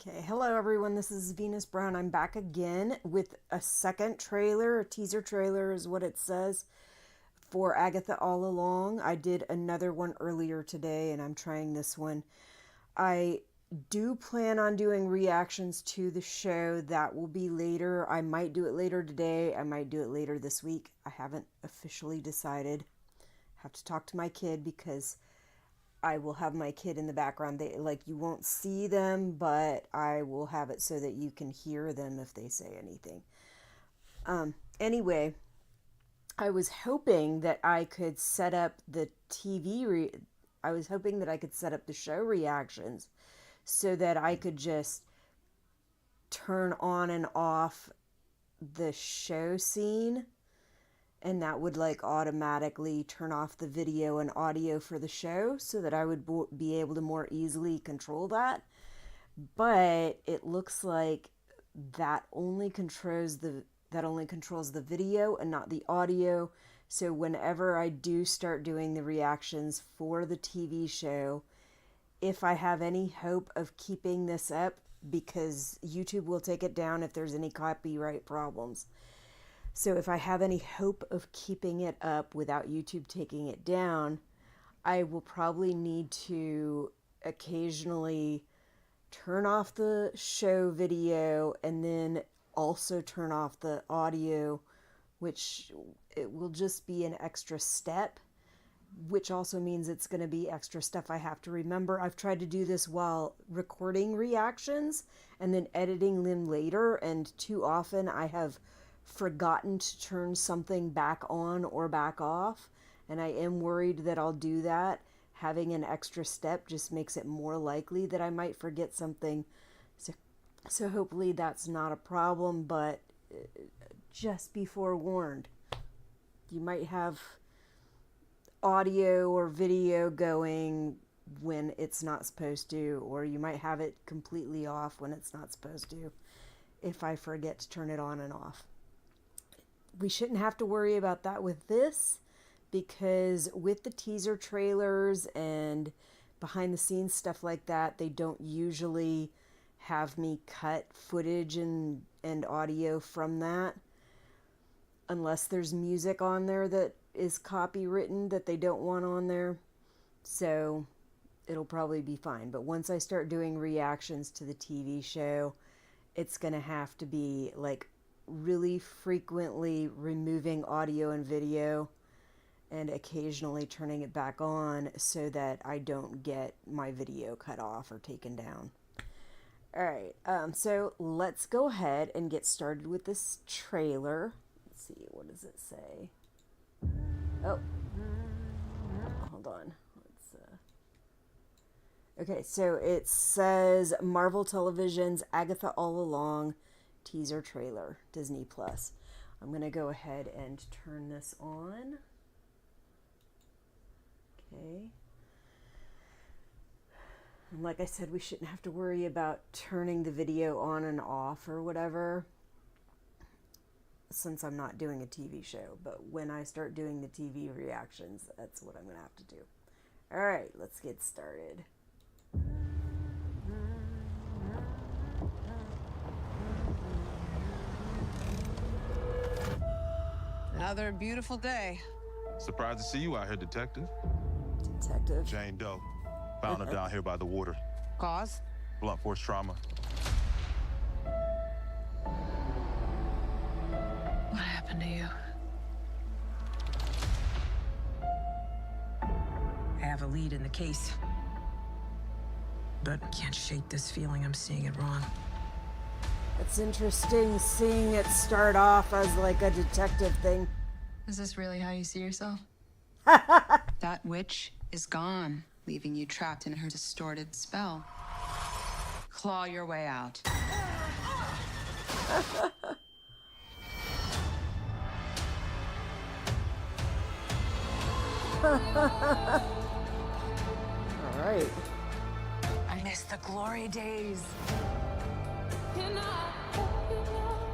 Okay, hello everyone, this is Venus Brown. I'm back again with a second trailer, a teaser trailer is what it says, for Agatha All Along. I did another one earlier today and I'm trying this one. I do plan on doing reactions to the show. That will be later. I might do it later today. I might do it later this week. I haven't officially decided. I have to talk to my kid because I will have my kid in the background. You won't see them, but I will have it so that you can hear them if they say anything. Anyway, I was hoping that I could set up the I was hoping that I could set up the show reactions so that I could just turn on and off the show scene, and that would automatically turn off the video and audio for the show so that I would be able to more easily control that. But it looks like that only controls the video and not the audio. So whenever I do start doing the reactions for the TV show, if I have any hope of keeping this up, because YouTube will take it down if there's any copyright problems. So if I have any hope of keeping it up without YouTube taking it down, I will probably need to occasionally turn off the show video and then also turn off the audio, which it will just be an extra step, which also means it's going to be extra stuff I have to remember. I've tried to do this while recording reactions and then editing them later, and too often I have forgotten to turn something back on or back off, and I am worried that I'll do that. Having an extra step just makes it more likely that I might forget something. So hopefully that's not a problem, but just be forewarned. You might have audio or video going when it's not supposed to, or you might have it completely off when it's not supposed to, if I forget to turn it on and off. We shouldn't have to worry about that with this, because with the teaser trailers and behind the scenes stuff like that, they don't usually have me cut footage and audio from that, unless there's music on there that is copywritten that they don't want on there. So it'll probably be fine. But once I start doing reactions to the TV show, it's going to have to be really frequently removing audio and video and occasionally turning it back on so that I don't get my video cut off or taken down. Alright, so let's go ahead and get started with this trailer. Let's see, what does it say? Oh, hold on. Okay, so it says Marvel Television's Agatha All Along teaser trailer, Disney Plus. I'm going to go ahead and turn this on. Okay. And like I said, we shouldn't have to worry about turning the video on and off or whatever, since I'm not doing a TV show. But when I start doing the TV reactions, that's what I'm going to have to do. All right, let's get started. Another beautiful day. Surprised to see you out here, Detective. Detective. Jane Doe. Found her down here by the water. Cause? Blunt force trauma. What happened to you? I have a lead in the case, but I can't shake this feeling I'm seeing it wrong. It's interesting seeing it start off as a detective thing. Is this really how you see yourself? That witch is gone, leaving you trapped in her distorted spell. Claw your way out. All right. I miss the glory days.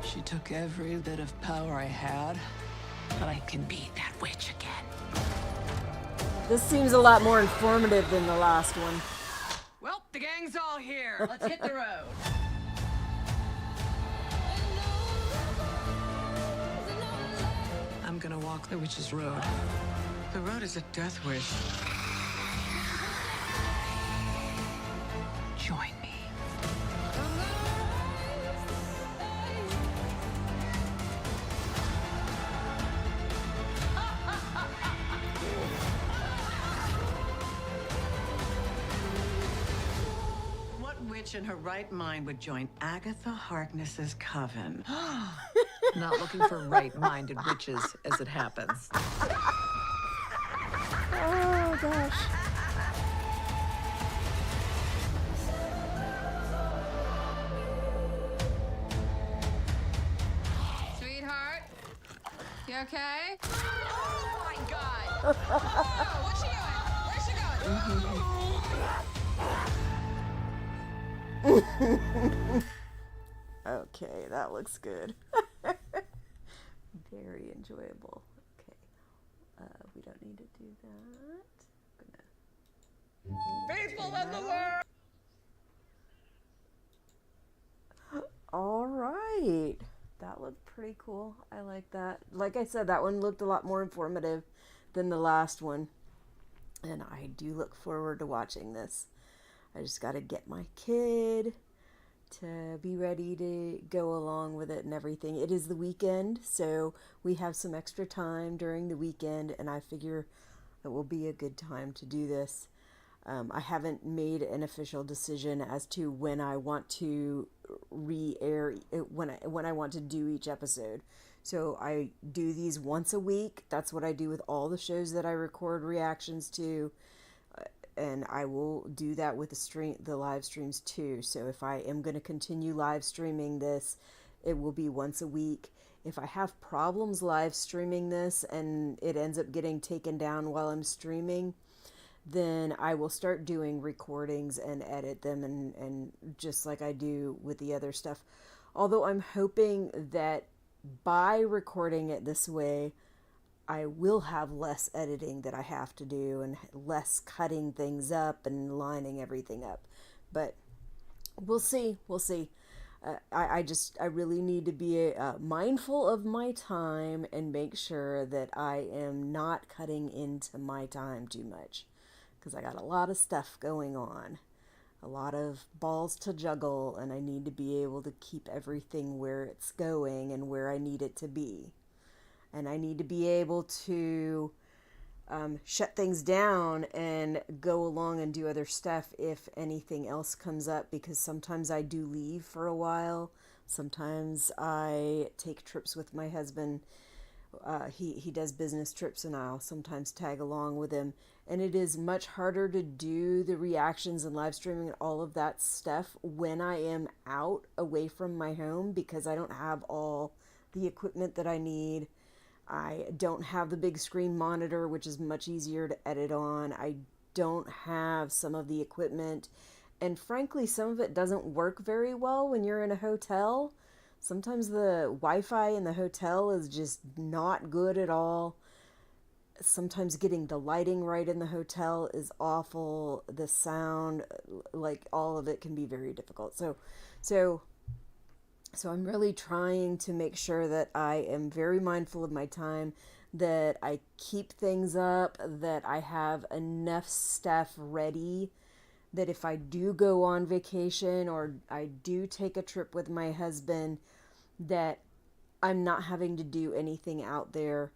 She took every bit of power I had, but I can beat that witch again. This seems a lot more informative than the last one. Well, the gang's all here. Let's hit the road. I'm gonna walk the witch's road. The road is a death wish. Join me. What witch in her right mind would join Agatha Harkness's coven? Not looking for right-minded witches, as it happens. Oh gosh. Sweetheart, you okay? Oh my God! Whoa, what's she doing? Where's she going? Okay, that looks good. Very enjoyable. Okay, we don't need to do that. Faithful in the world. All right, that looked pretty cool. I like that. Like I said, that one looked a lot more informative than the last one, and I do look forward to watching this. I just got to get my kid to be ready to go along with it and everything. It is the weekend, so we have some extra time during the weekend, and I figure it will be a good time to do this. I haven't made an official decision as to when I want to re-air, when I want to do each episode. So I do these once a week. That's what I do with all the shows that I record reactions to. And I will do that with the live streams too. So if I am going to continue live streaming this, it will be once a week. If I have problems live streaming this and it ends up getting taken down while I'm streaming, then I will start doing recordings and edit them and just like I do with the other stuff. Although I'm hoping that by recording it this way, I will have less editing that I have to do and less cutting things up and lining everything up. But we'll see. We'll see. I really need to be mindful of my time and make sure that I am not cutting into my time too much, because I got a lot of stuff going on, a lot of balls to juggle, and I need to be able to keep everything where it's going and where I need it to be. And I need to be able to shut things down and go along and do other stuff if anything else comes up, because sometimes I do leave for a while. Sometimes I take trips with my husband. He does business trips, and I'll sometimes tag along with him. And it is much harder to do the reactions and live streaming and all of that stuff when I am out away from my home, because I don't have all the equipment that I need. I don't have the big screen monitor, which is much easier to edit on. I don't have some of the equipment. And frankly, some of it doesn't work very well when you're in a hotel. Sometimes the Wi-Fi in the hotel is just not good at all. Sometimes getting the lighting right in the hotel is awful. The sound, like all of it can be very difficult. So I'm really trying to make sure that I am very mindful of my time, that I keep things up, that I have enough stuff ready, that if I do go on vacation or I do take a trip with my husband, that I'm not having to do anything out there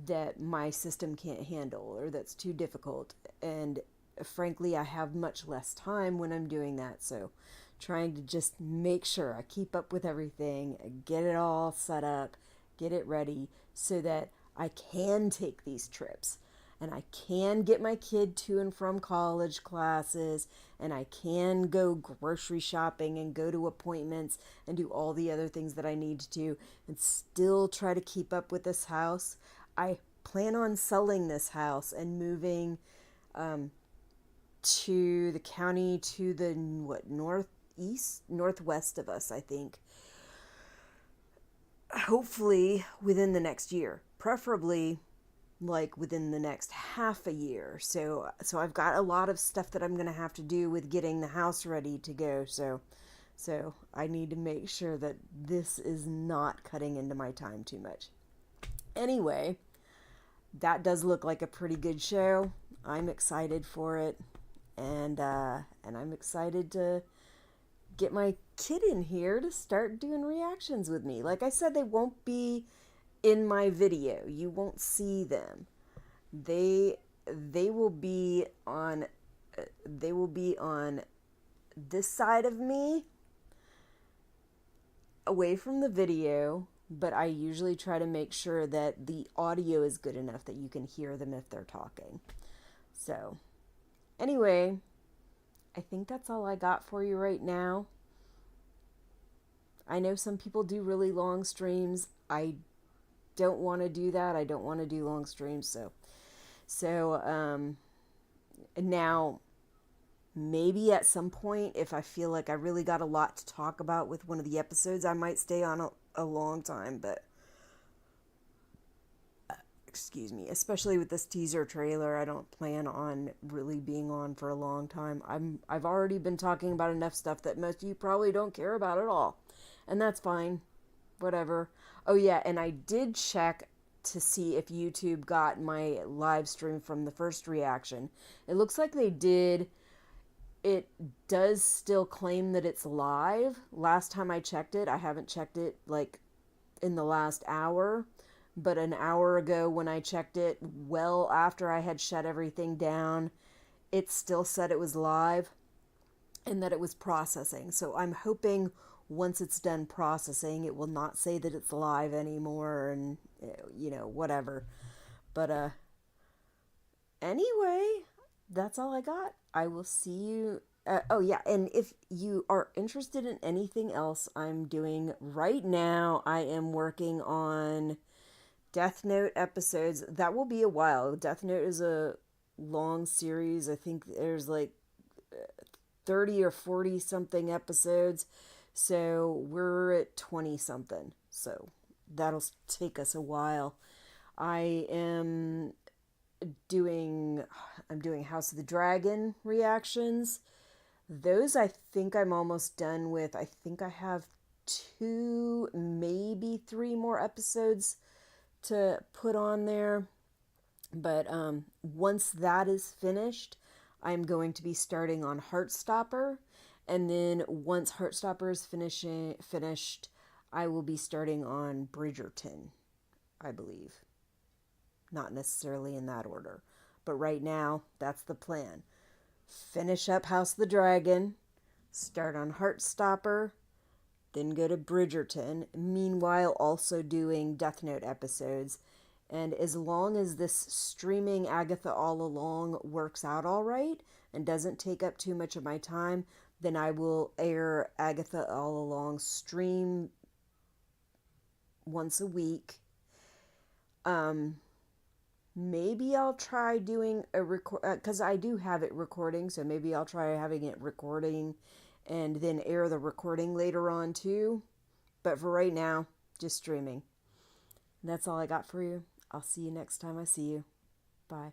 that my system can't handle or that's too difficult. And frankly, I have much less time when I'm doing that. So trying to just make sure I keep up with everything, get it all set up, get it ready so that I can take these trips and I can get my kid to and from college classes, and I can go grocery shopping and go to appointments and do all the other things that I need to do and still try to keep up with this house. I plan on selling this house and moving to the county to the northwest of us, I think. Hopefully within the next year. Preferably like within the next half a year. So I've got a lot of stuff that I'm going to have to do with getting the house ready to go. So I need to make sure that this is not cutting into my time too much. Anyway, that does look like a pretty good show. I'm excited for it, and I'm excited to get my kid in here to start doing reactions with me. Like I said, they won't be in my video. You won't see them. They will be on this side of me, away from the video, but I usually try to make sure that the audio is good enough that you can hear them if they're talking. So, anyway, I think that's all I got for you right now. I know some people do really long streams. I don't want to do that. I don't want to do long streams. So now maybe at some point, if I feel like I really got a lot to talk about with one of the episodes, I might stay on a long time, but excuse me, especially with this teaser trailer, I don't plan on really being on for a long time. I've already been talking about enough stuff that most of you probably don't care about at all, and that's fine. Whatever. Oh yeah, and I did check to see if YouTube got my live stream from the first reaction. It looks like they did. It does still claim that it's live. Last time I checked it, I haven't checked it like in the last hour, but an hour ago when I checked it, well after I had shut everything down, it still said it was live and that it was processing. So I'm hoping once it's done processing, it will not say that it's live anymore and, you know, whatever. But anyway, that's all I got. I will see you. Oh, yeah. And if you are interested in anything else I'm doing right now, I am working on Death Note episodes. That will be a while. Death Note is a long series. I think there's like 30 or 40 something episodes. So we're at 20 something. So that'll take us a while. I'm doing House of the Dragon reactions. Those I think I'm almost done with. I think I have 2, maybe 3 more episodes to put on there. But once that is finished, I'm going to be starting on Heartstopper. And then once Heartstopper is finished, I will be starting on Bridgerton, I believe. Not necessarily in that order. But right now, that's the plan. Finish up House of the Dragon, start on Heartstopper, then go to Bridgerton. Meanwhile, also doing Death Note episodes. And as long as this streaming Agatha All Along works out all right and doesn't take up too much of my time, then I will air Agatha All Along stream once a week. Maybe I'll try doing a record, because I do have it recording, so maybe I'll try having it recording and then air the recording later on too. But for right now, just streaming. And that's all I got for you. I'll see you next time I see you. Bye.